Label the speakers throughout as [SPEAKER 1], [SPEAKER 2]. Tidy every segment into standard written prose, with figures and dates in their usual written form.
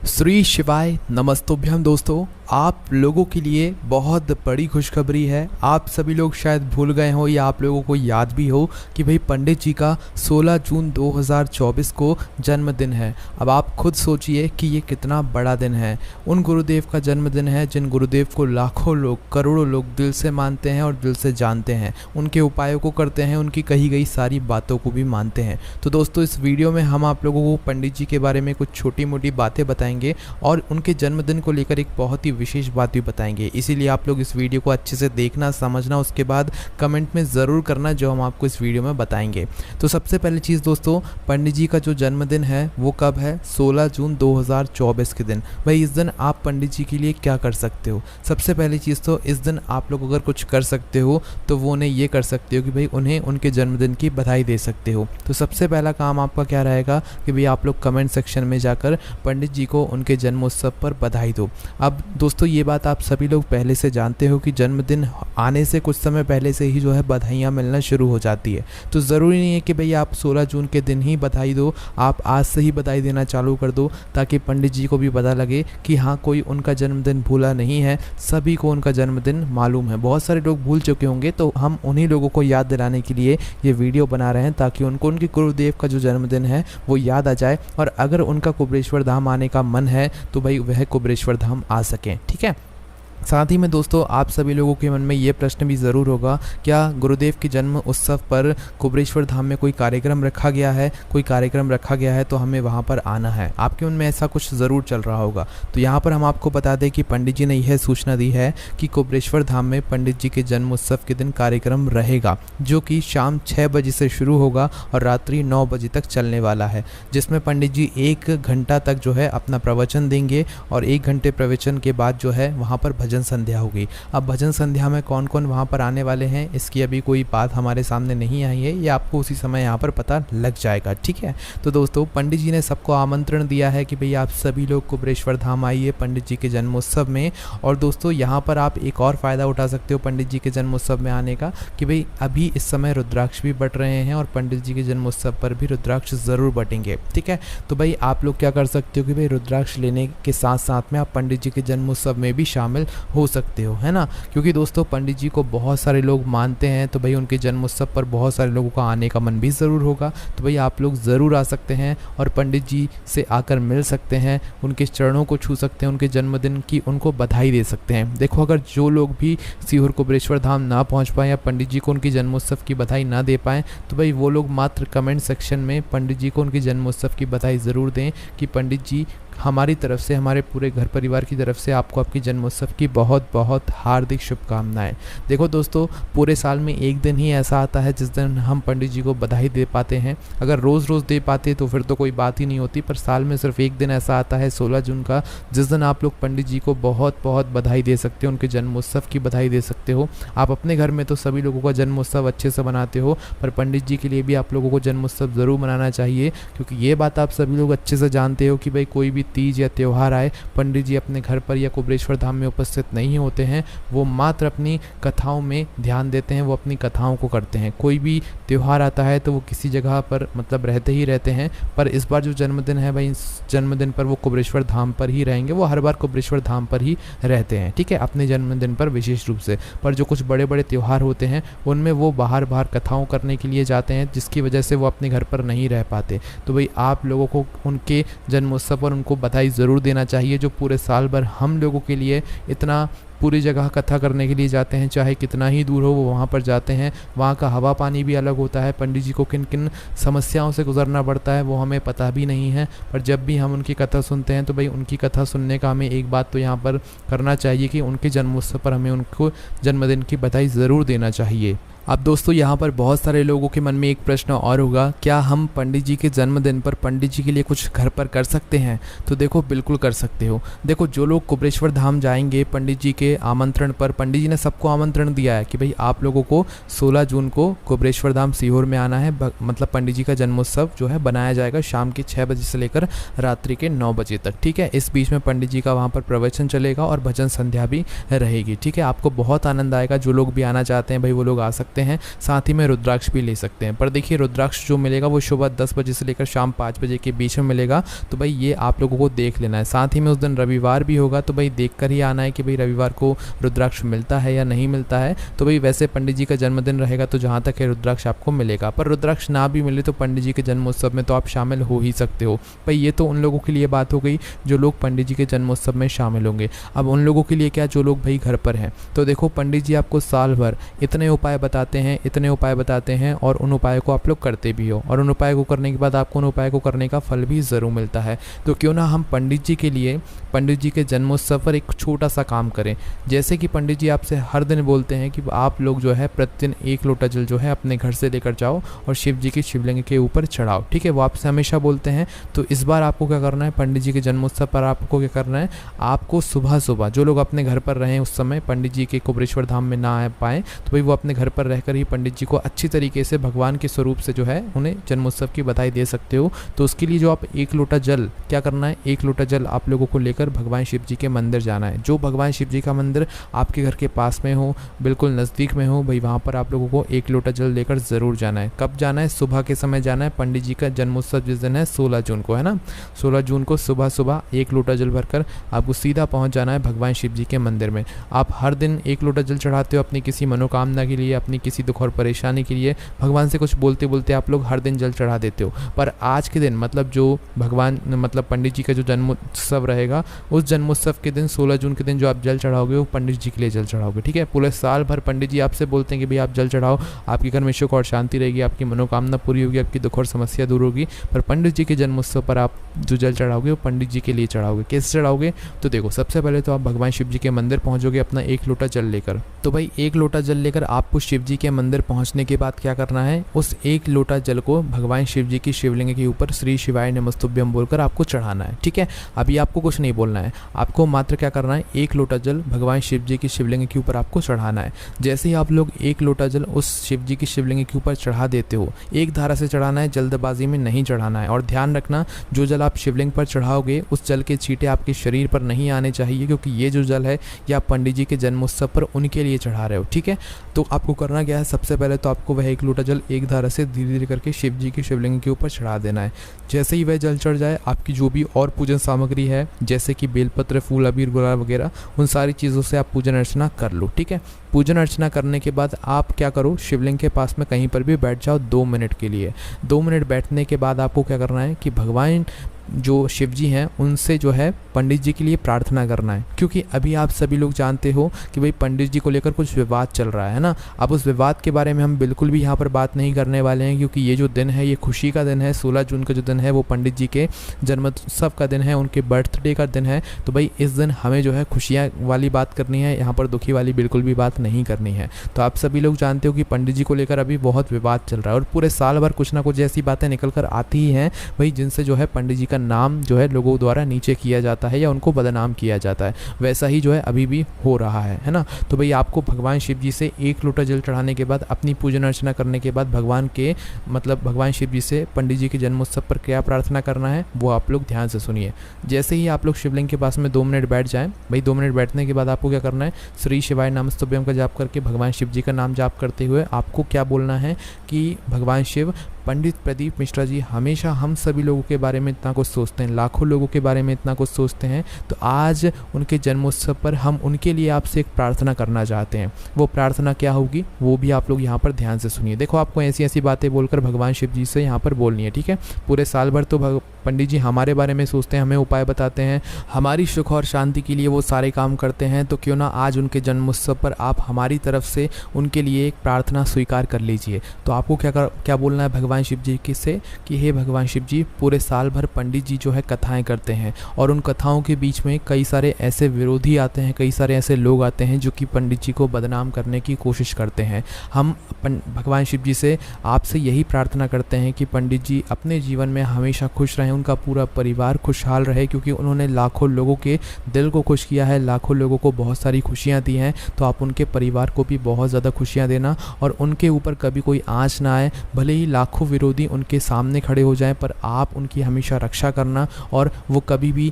[SPEAKER 1] श्री शिवाय नमस्तुभ्यम। दोस्तों, आप लोगों के लिए बहुत बड़ी खुशखबरी है। आप सभी लोग शायद भूल गए हो या आप लोगों को याद भी हो कि भाई पंडित जी का 16 जून 2024 को जन्मदिन है। अब आप खुद सोचिए कि ये कितना बड़ा दिन है। उन गुरुदेव का जन्मदिन है जिन गुरुदेव को लाखों लोग, करोड़ों लोग दिल से मानते हैं और दिल से जानते हैं, उनके उपायों को करते हैं, उनकी कही गई सारी बातों को भी मानते हैं। तो दोस्तों, इस वीडियो में हम आप लोगों को पंडित जी के बारे में कुछ छोटी मोटी बातें बताएंगे और उनके जन्मदिन को लेकर एक बहुत ही विशेष बात भी बताएंगे। इसीलिए आप लोग इस वीडियो को अच्छे से देखना, समझना, उसके बाद कमेंट में ज़रूर करना जो हम आपको इस वीडियो में बताएंगे। तो सबसे पहली चीज़ दोस्तों, पंडित जी का जो जन्मदिन है वो कब है? 16 जून 2024 के दिन। भाई इस दिन आप पंडित जी के लिए क्या कर सकते हो? सबसे पहली चीज़ तो इस दिन आप लोग अगर कुछ कर सकते हो तो वो उन्हें ये कर सकते हो कि भाई उन्हें उनके जन्मदिन की बधाई दे सकते हो। तो सबसे पहला काम आपका क्या रहेगा कि भाई आप लोग कमेंट सेक्शन में जाकर पंडित जी को उनके जन्मोत्सव पर बधाई दो। अब दोस्तों, ये बात आप सभी लोग पहले से जानते हो कि जन्मदिन आने से कुछ समय पहले से ही जो है बधाइयाँ मिलना शुरू हो जाती है। तो ज़रूरी नहीं है कि भाई आप 16 जून के दिन ही बधाई दो, आप आज से ही बधाई देना चालू कर दो ताकि पंडित जी को भी पता लगे कि हाँ, कोई उनका जन्मदिन भूला नहीं है, सभी को उनका जन्मदिन मालूम है। बहुत सारे लोग भूल चुके होंगे, तो हम उन्हीं लोगों को याद दिलाने के लिए ये वीडियो बना रहे हैं ताकि उनको उनके गुरुदेव का जो जन्मदिन है वो याद आ जाए और अगर उनका कुबेरेश्वर धाम आने का मन है तो भाई वह कुबेरेश्वर धाम आ सकें। ठीक है। साथ ही में दोस्तों, आप सभी लोगों के मन में ये प्रश्न भी ज़रूर होगा, क्या गुरुदेव के जन्म उत्सव पर कुबेरेश्वर धाम में कोई कार्यक्रम रखा गया है? कोई कार्यक्रम रखा गया है तो हमें वहाँ पर आना है। आपके मन में ऐसा कुछ ज़रूर चल रहा होगा। तो यहाँ पर हम आपको बता दें कि पंडित जी ने यह सूचना दी है कि कुबेरेश्वर धाम में पंडित जी के जन्म उत्सव के दिन कार्यक्रम रहेगा, जो कि शाम 6 बजे से शुरू होगा और रात्रि 9 बजे तक चलने वाला है, जिसमें पंडित जी 1 घंटा तक जो है अपना प्रवचन देंगे और 1 घंटे प्रवचन के बाद जो है वहाँ पर भजन संध्या होगी। अब भजन संध्या में कौन कौन वहाँ पर आने वाले हैं इसकी अभी कोई बात हमारे सामने नहीं आई है, ये आपको उसी समय यहाँ पर पता लग जाएगा। ठीक है। तो दोस्तों, पंडित जी ने सबको आमंत्रण दिया है कि भाई आप सभी लोग कुबेरेश्वर धाम आइए पंडित जी के जन्मोत्सव में। और दोस्तों, यहाँ पर आप एक और फ़ायदा उठा सकते हो पंडित जी के जन्मोत्सव में आने का कि भाई अभी इस समय रुद्राक्ष भी बट रहे हैं और पंडित जी के जन्मोत्सव पर भी रुद्राक्ष ज़रूर बटेंगे। ठीक है। तो भाई आप लोग क्या कर सकते हो कि भाई रुद्राक्ष लेने के साथ साथ में आप पंडित जी के जन्मोत्सव में भी शामिल हो सकते हो, है ना। क्योंकि दोस्तों, पंडित जी को बहुत सारे लोग मानते हैं, तो भाई उनके जन्मोत्सव पर बहुत सारे लोगों का आने का मन भी ज़रूर होगा। तो भाई आप लोग ज़रूर आ सकते हैं और पंडित जी से आकर मिल सकते हैं, उनके चरणों को छू सकते हैं, उनके जन्मदिन की उनको बधाई दे सकते हैं। देखो, अगर जो लोग भी सीहोर कुबेरेश्वर धाम ना पहुँच पाएँ या पंडित जी को उनकी जन्मोत्सव की बधाई ना दे पाएँ, तो भाई वो लोग मात्र कमेंट सेक्शन में पंडित जी को उनकी जन्मोत्सव की बधाई ज़रूर दें कि पंडित जी हमारी तरफ से, हमारे पूरे घर परिवार की तरफ से आपको आपकी जन्मोत्सव की बहुत बहुत हार्दिक शुभकामनाएं। देखो दोस्तों, पूरे साल में एक दिन ही ऐसा आता है जिस दिन हम पंडित जी को बधाई दे पाते हैं। अगर रोज़ रोज़ दे पाते तो फिर तो कोई बात ही नहीं होती, पर साल में सिर्फ एक दिन ऐसा आता है 16 जून का, जिस दिन आप लोग पंडित जी को बहुत बहुत बधाई दे सकते हो, उनके जन्मोत्सव की बधाई दे सकते हो। आप अपने घर में तो सभी लोगों का जन्मोत्सव अच्छे से मनाते हो, पर पंडित जी के लिए भी आप लोगों को जन्मोत्सव ज़रूर मनाना चाहिए, क्योंकि ये बात आप सभी लोग अच्छे से जानते हो कि भाई कोई भी तीज या त्यौहार आए, पंडित जी अपने घर पर या कुबेरेश्वर धाम में उपस्थित नहीं होते हैं। वो मात्र अपनी कथाओं में ध्यान देते हैं, वो अपनी कथाओं को करते हैं। कोई भी त्यौहार आता है तो वो किसी जगह पर मतलब रहते ही रहते हैं, पर इस बार जो जन्मदिन है भाई, इस जन्मदिन पर वो कुबेरेश्वर धाम पर ही रहेंगे। वो हर बार कुबेरेश्वर धाम पर ही रहते हैं, ठीक है, अपने जन्मदिन पर विशेष रूप से। पर जो कुछ बड़े बड़े त्यौहार होते हैं उनमें वो बाहर कथाओं करने के लिए जाते हैं, जिसकी वजह से वो अपने घर पर नहीं रह पाते। तो भाई आप लोगों को उनके जन्मोत्सव पर उनको बधाई ज़रूर देना चाहिए, जो पूरे साल भर हम लोगों के लिए इतना पूरी जगह कथा करने के लिए जाते हैं, चाहे कितना ही दूर हो वो वहाँ पर जाते हैं। वहाँ का हवा पानी भी अलग होता है, पंडित जी को किन किन समस्याओं से गुजरना पड़ता है वो हमें पता भी नहीं है, पर जब भी हम उनकी कथा सुनते हैं तो भाई उनकी कथा सुनने का हमें एक बात तो यहाँ पर करना चाहिए कि उनके जन्मोत्सव पर हमें उनको जन्मदिन की बधाई ज़रूर देना चाहिए। अब दोस्तों, यहाँ पर बहुत सारे लोगों के मन में एक प्रश्न और होगा, क्या हम पंडित जी के जन्मदिन पर पंडित जी के लिए कुछ घर पर कर सकते हैं? तो देखो, बिल्कुल कर सकते हो। देखो, जो लोग कुबेरेश्वर धाम जाएंगे पंडित जी के के आमंत्रण पर पंडित जी ने सबको आमंत्रण दिया है कि भाई आप लोगों को 16 जून को कुबरेश्वर धाम सीहोर में आना है। मतलब पंडित जी का जन्मोत्सव जो है बनाया जाएगा शाम के 6 बजे से लेकर रात्रि के 9 बजे तक। ठीक है, इस बीच में पंडित जी का वहाँ पर प्रवचन चलेगा और भजन संध्या भी रहेगी। ठीक है, आपको बहुत आनंद आएगा। जो लोग भी आना चाहते हैं भाई वो लोग आ सकते हैं, साथ ही में रुद्राक्ष भी ले सकते हैं। पर देखिए रुद्राक्ष जो मिलेगा वो सुबह 10 बजे से लेकर शाम 5 बजे के बीच में मिलेगा, तो भाई ये आप लोगों को देख लेना है। साथ ही में उस दिन रविवार भी होगा, तो भाई देख कर ही आना है कि भाई रविवार को रुद्राक्ष मिलता है या नहीं मिलता है। तो भाई वैसे पंडित जी का जन्मदिन रहेगा तो जहाँ तक है रुद्राक्ष आपको मिलेगा, पर रुद्राक्ष ना भी मिले तो पंडित जी के जन्मोत्सव में तो आप शामिल हो ही सकते हो। भाई ये तो उन लोगों के लिए बात हो गई जो लोग पंडित जी के जन्मोत्सव में शामिल होंगे। अब उन लोगों के लिए क्या जो लोग भाई घर पर हैं, तो देखो पंडित जी आपको साल भर इतने उपाय बताते हैं और उन उपायों को आप लोग करते भी हो, और उन उपाय को करने के बाद आपको उन उपाय को करने का फल भी ज़रूर मिलता है। तो क्यों ना हम पंडित जी के लिए पंडित जी के जन्मोत्सव पर एक छोटा सा काम करें। जैसे कि पंडित जी आपसे हर दिन बोलते हैं कि आप लोग जो है प्रतिदिन 1 लोटा जल जो है अपने घर से लेकर जाओ और शिव जी की शिवलिंग के ऊपर चढ़ाओ। ठीक है, वो आपसे हमेशा बोलते हैं। तो इस बार आपको क्या करना है, पंडित जी के जन्मोत्सव पर आपको क्या करना है, आपको सुबह सुबह जो लोग अपने घर पर रहें उस समय पंडित जी के कुबरेश्वर धाम में ना आ पाएँ, तो भाई वो अपने घर पर रहकर ही पंडित जी को अच्छी तरीके से भगवान के स्वरूप से जो है उन्हें जन्मोत्सव की बधाई दे सकते हो। तो उसके लिए जो आप 1 लोटा जल क्या करना है, 1 लोटा जल आप लोगों को लेकर भगवान शिव जी के मंदिर जाना है। जो भगवान शिव जी का मंदिर आपके घर के पास में हो, बिल्कुल नज़दीक में हो, भाई वहाँ पर आप लोगों को 1 लोटा जल लेकर ज़रूर जाना है। कब जाना है, सुबह के समय जाना है। पंडित जी का जन्मोत्सव जिस दिन है 16 जून को है ना, 16 जून को सुबह सुबह 1 लोटा जल भरकर आपको सीधा पहुँच जाना है भगवान शिव जी के मंदिर में। आप हर दिन 1 लोटा जल चढ़ाते हो अपनी किसी मनोकामना के लिए, अपनी किसी दुख और परेशानी के लिए, भगवान से कुछ बोलते बोलते आप लोग हर दिन जल चढ़ा देते हो। पर आज के दिन मतलब जो भगवान मतलब पंडित जी का जो जन्मोत्सव रहेगा, उस जन्मोत्सव के दिन 16 जून के दिन जो आप जल चढ़ाओगे वो पंडित जी के लिए जल चढ़ाओगे। ठीक है, पूरे साल भर पंडित जी आपसे बोलते हैं कि भाई आप जल चढ़ाओ, आपके घर में सुख और शांति रहेगी, आपकी मनोकामना पूरी होगी, आपकी दुख और समस्या दूर होगी। पर पंडित जी के जन्मोत्सव पर आप जो जल चढ़ाओगे वो पंडित जी के लिए चढ़ाओगे। कैसे चढ़ाओगे, तो देखो सबसे पहले तो आप भगवान शिव जी के मंदिर पहुँचोगे अपना 1 लोटा जल लेकर। तो भाई 1 लोटा जल लेकर आपको शिव जी के मंदिर पहुँचने के बाद क्या करना है, उस 1 लोटा जल को भगवान शिव जी की शिवलिंग के ऊपर श्री शिवाय नमस्तुभ्यम बोलकर आपको चढ़ाना है। ठीक है, अभी आपको कुछ नहीं बोलना है, आपको मात्र क्या करना है, 1 लोटा जल भगवान शिव जी की शिवलिंग के ऊपर आपको चढ़ाना है। जैसे ही आप लोग 1 लोटा जल उस शिव जी की शिवलिंग के ऊपर चढ़ा देते हो, एक धारा से चढ़ाना है, जल्दबाजी में नहीं चढ़ाना है। और ध्यान रखना जो जल आप शिवलिंग पर चढ़ाओगे उस जल के छींटे आपके शरीर पर नहीं आने चाहिए, क्योंकि ये जो जल है ये आप पंडित जी के जन्मोत्सव पर उनके लिए चढ़ा रहे हो। ठीक है, तो आपको करना क्या है, सबसे पहले तो आपको वह 1 लोटा जल एक धारा से धीरे धीरे करके शिव जी की शिवलिंग के ऊपर चढ़ा देना है। जैसे ही वह जल चढ़ जाए, आपकी जो भी और पूजन सामग्री है जैसे कि बेलपत्र, फूल, अबीर, गुलाल वगैरह, उन सारी चीज़ों से आप पूजन अर्चना कर लो। ठीक है, पूजन अर्चना करने के बाद आप क्या करो, शिवलिंग के पास में कहीं पर भी बैठ जाओ 2 मिनट के लिए। 2 मिनट बैठने के बाद आपको क्या करना है कि भगवान जो शिव जी हैं उनसे जो है पंडित जी के लिए प्रार्थना करना है। क्योंकि अभी आप सभी लोग जानते हो कि भाई पंडित जी को लेकर कुछ विवाद चल रहा है ना। अब उस विवाद के बारे में हम बिल्कुल भी यहाँ पर बात नहीं करने वाले हैं, क्योंकि ये जो दिन है ये खुशी का दिन है। 16 जून का जो दिन है वो पंडित जी के जन्मोत्सव का दिन है, उनके बर्थडे का दिन है। तो भाई इस दिन हमें जो है खुशियाँ वाली बात करनी है, यहाँ पर दुखी वाली बिल्कुल भी बात नहीं करनी है। तो आप सभी लोग जानते हो कि पंडित जी को लेकर अभी बहुत विवाद चल रहा है और पूरे साल भर कुछ ना कुछ ऐसी बातें निकल कर आती ही हैं भाई, जिनसे जो है पंडित जी का नाम जो है लोगों द्वारा नीचे किया जाता है या उनको बदनाम किया जाता है। वैसा ही जो है अभी भी हो रहा है ना। तो भाई आपको भगवान शिव जी से 1 लोटा जल चढ़ाने के बाद, अपनी पूजन अर्चना करने के बाद भगवान शिव जी से पंडित जी के जन्मोत्सव पर क्या प्रार्थना करना है वो आप लोग ध्यान से सुनिए। जैसे ही आप लोग शिवलिंग के पास में 2 मिनट बैठ जाएं, भाई 2 मिनट बैठने के बाद आपको क्या करना है, श्री शिवाय नमस्तुभ्यम का जाप करके भगवान शिव जी का नाम जाप करते हुए आपको क्या बोलना है कि भगवान शिव, पंडित प्रदीप मिश्रा जी हमेशा हम सभी लोगों के बारे में इतना कुछ सोचते हैं, लाखों लोगों के बारे में इतना कुछ सोचते हैं। तो आज उनके जन्मोत्सव पर हम उनके लिए आपसे एक प्रार्थना करना चाहते हैं। वो प्रार्थना क्या होगी वो भी आप लोग यहाँ पर ध्यान से सुनिए। देखो आपको ऐसी ऐसी बातें बोलकर भगवान शिव जी से यहाँ पर बोलनी है। ठीक है, पूरे साल भर तो पंडित जी हमारे बारे में सोचते हैं, हमें उपाय बताते हैं, हमारी सुख और शांति के लिए वो सारे काम करते हैं। तो क्यों ना आज उनके जन्मोत्सव पर आप हमारी तरफ से उनके लिए एक प्रार्थना स्वीकार कर लीजिए। तो आपको क्या बोलना है भगवान शिव जी से कि हे भगवान शिव जी, पूरे साल भर पंडित जी जो है कथाएं करते हैं और उन कथाओं के बीच में कई सारे ऐसे विरोधी आते हैं, कई सारे ऐसे लोग आते हैं जो कि पंडित जी को बदनाम करने की कोशिश करते हैं। हम भगवान शिव जी से आपसे यही प्रार्थना करते हैं कि पंडित जी अपने जीवन में हमेशा खुश रहें, उनका पूरा परिवार खुशहाल रहे, क्योंकि उन्होंने लाखों लोगों के दिल को खुश किया है, लाखों लोगों को बहुत सारी खुशियाँ दी हैं। तो आप उनके परिवार को भी बहुत ज़्यादा खुशियाँ देना और उनके ऊपर कभी कोई आँच ना आए। भले ही लाखों विरोधी उनके सामने खड़े हो जाएं, पर आप उनकी हमेशा रक्षा करना और वो कभी भी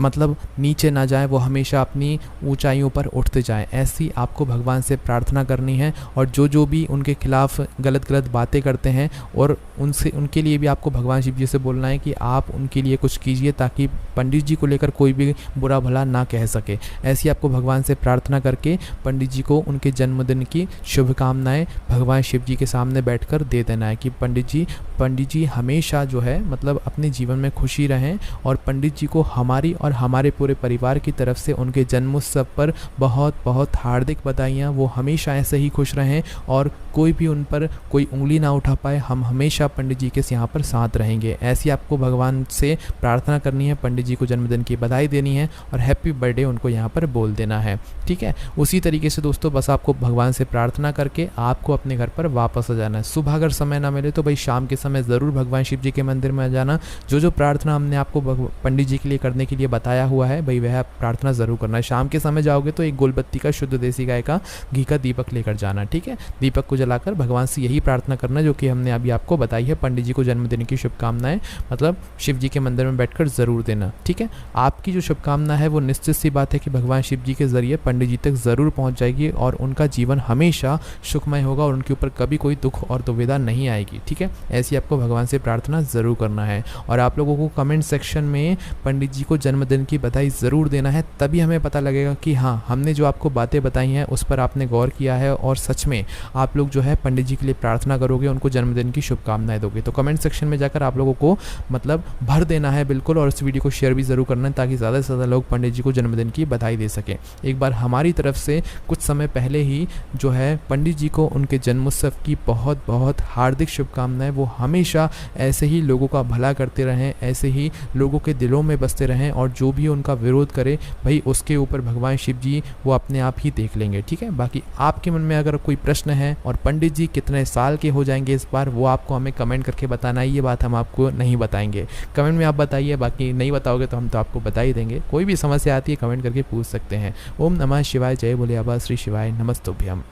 [SPEAKER 1] मतलब नीचे ना जाएं, वो हमेशा अपनी ऊंचाइयों पर उठते जाएं। ऐसी आपको भगवान से प्रार्थना करनी है। और जो भी उनके खिलाफ गलत बातें करते हैं और उनके लिए भी आपको भगवान शिव जी से बोलना है कि आप उनके लिए कुछ कीजिए, ताकि पंडित जी को लेकर कोई भी बुरा भला ना कह सके। ऐसी आपको भगवान से प्रार्थना करके पंडित जी को उनके जन्मदिन की शुभकामनाएं भगवान शिव जी के सामने बैठकर दे देना है कि पंडित जी हमेशा जो है मतलब अपने जीवन में खुशी रहें, और पंडित जी को हमारी और हमारे पूरे परिवार की तरफ से उनके जन्मोत्सव पर बहुत बहुत हार्दिक बधाइयाँ। वो हमेशा ऐसे ही खुश रहें और कोई भी उन पर कोई उंगली ना उठा पाए। हम हमेशा पंडित जी के यहाँ पर साथ रहेंगे। ऐसी आपको भगवान से प्रार्थना करनी है, पंडित जी को जन्मदिन की बधाई देनी है और हैप्पी बर्थडे उनको यहाँ पर बोल देना है। ठीक है, उसी तरीके से दोस्तों बस आपको भगवान से प्रार्थना करके आपको अपने घर पर वापस आ जाना है। सुबह अगर समय ना मिले तो भाई शाम के समय ज़रूर भगवान शिव जी के मंदिर में आ जाना। जो प्रार्थना हमने आपको पंडित जी के लिए करने के लिए बताया हुआ है भाई, वह प्रार्थना ज़रूर करना है। शाम के समय जाओगे तो एक गोलबत्ती का शुद्ध देसी गाय का घी का दीपक लेकर जाना। ठीक है, दीपक को जलाकर भगवान से यही प्रार्थना करना जो कि हमने अभी आपको बताई है। पंडित जी को जन्मदिन की शुभकामनाएं मतलब शिव जी के मंदिर में बैठकर ज़रूर देना। ठीक है, आपकी जो शुभकामना है वो निश्चित सी बात है कि भगवान शिव जी के ज़रिए पंडित जी तक ज़रूर पहुंच जाएगी और उनका जीवन हमेशा सुखमय होगा और उनके ऊपर कभी कोई दुख और दुविधा नहीं आएगी। ठीक है, ऐसी आपको भगवान से प्रार्थना ज़रूर करना है। और आप लोगों को कमेंट सेक्शन में पंडित जी को जन्मदिन की बधाई ज़रूर देना है, तभी हमें पता लगेगा कि हाँ, हमने जो आपको बातें बताई हैं उस पर आपने गौर किया है और सच में आप लोग जो है पंडित जी के लिए प्रार्थना करोगे, उनको जन्मदिन की शुभकामनाएं दोगे। तो कमेंट सेक्शन में जाकर आप लोगों को मतलब भर देना है बिल्कुल, और इस वीडियो को शेयर भी ज़रूर करना है ताकि ज़्यादा से ज़्यादा लोग पंडित जी को जन्मदिन की बधाई दे सकें। एक बार हमारी तरफ से कुछ समय पहले ही जो है पंडित जी को उनके जन्मोत्सव की बहुत बहुत हार्दिक शुभकामनाएं। वो हमेशा ऐसे ही लोगों का भला करते रहें, ऐसे ही लोगों के दिलों में बसते रहें, और जो भी उनका विरोध करे भाई उसके ऊपर भगवान शिव जी वो अपने आप ही देख लेंगे। ठीक है, बाकी आपके मन में अगर कोई प्रश्न है और पंडित जी कितने साल के हो जाएंगे इस बार, वो आपको हमें कमेंट करके बताना है। ये बात हम आपको नहीं बताएंगे, कमेंट में आप बताइए, बाकी नहीं बताओगे तो हम तो आपको बता ही देंगे। कोई भी समस्या आती है कमेंट करके पूछ सकते हैं। ओम नमः शिवाय, जय बोले बाबा श्री शिवाय, नमस्तुभ्यम।